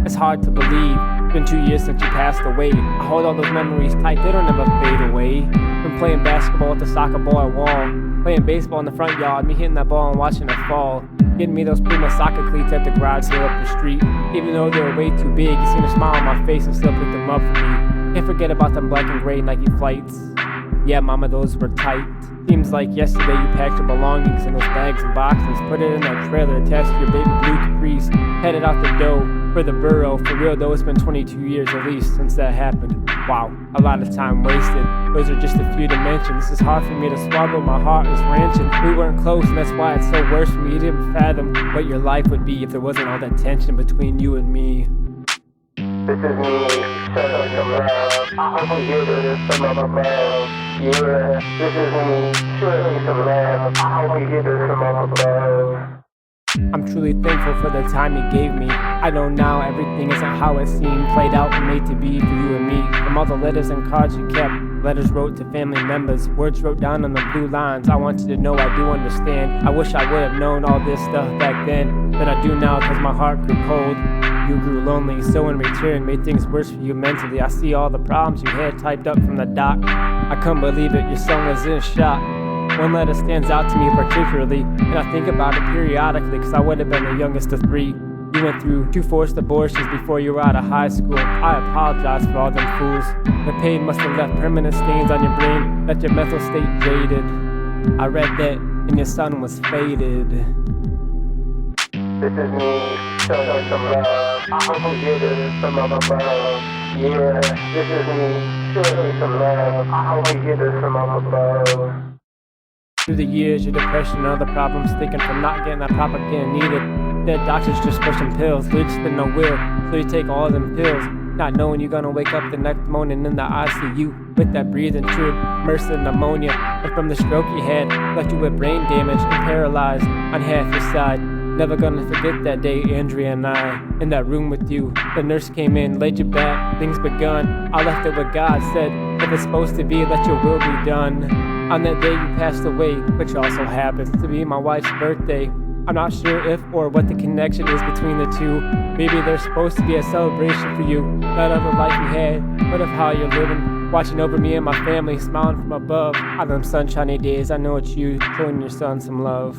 It's hard to believe, it's been 2 years since you passed away. I hold all those memories tight, they don't ever fade away. From playing basketball at the soccer ball wall, playing baseball in the front yard, me hitting that ball and watching it fall. Getting me those Puma soccer cleats at the garage sale up the street. Even though they were way too big, you seen a smile on my face and still picked them up for me. Can't forget about them black and gray Nike flights. Yeah, mama, those were tight. Seems like yesterday you packed your belongings in those bags and boxes, put it in that trailer attached to your baby blue Caprice, headed out the door for the borough. For real though, it's been 22 years at least since that happened. Wow, a lot of time wasted. Those are just a few to mention. This is hard for me to swallow, my heart is wrenching. We weren't close and that's why it's so worse for me. You didn't fathom what your life would be if there wasn't all that tension between you and me. This is me, showing some love. I hope you do this from up above. Yeah, this is me, showing some love. I hope you do this from up above. I'm truly thankful for the time you gave me. I know now everything isn't how it seemed, played out and made to be for you and me. From all the letters and cards you kept, letters wrote to family members, words wrote down on the blue lines. I want you to know I do understand. I wish I would have known all this stuff back then than I do now, cause my heart grew cold. You grew lonely, so in return made things worse for you mentally. I see all the problems you had typed up from the doc. I couldn't believe it, your son was in shock. One letter stands out to me particularly, and I think about it periodically, cause I would have been the youngest of 3. You went through 2 forced abortions before you were out of high school. I apologize for all them fools. The pain must have left permanent stains on your brain, left your mental state jaded. I read that, and your son was faded. This is me, showing some love. I hope you do this from up above. Yeah, this is me, showing some love. I hope you do this from up above. Through the years, your depression and other problems, thinking from not getting that proper care needed. Dead doctors just pushing pills, lynched in no will, so you take all them pills, not knowing you're gonna wake up the next morning in the ICU with that breathing tube, MRSA pneumonia, and from the stroke you had, left you with brain damage and paralyzed on half your side. Never gonna forget that day, Andrea and I, in that room with you. The nurse came in, laid you back, things begun. I left it with God, said, if it's supposed to be, let your will be done. On that day you passed away, which also happens to be my wife's birthday. I'm not sure if or what the connection is between the two. Maybe there's supposed to be a celebration for you, not of the life you had, but of how you're living. Watching over me and my family, smiling from above. On them sunshiny days, I know it's you, showing your son some love.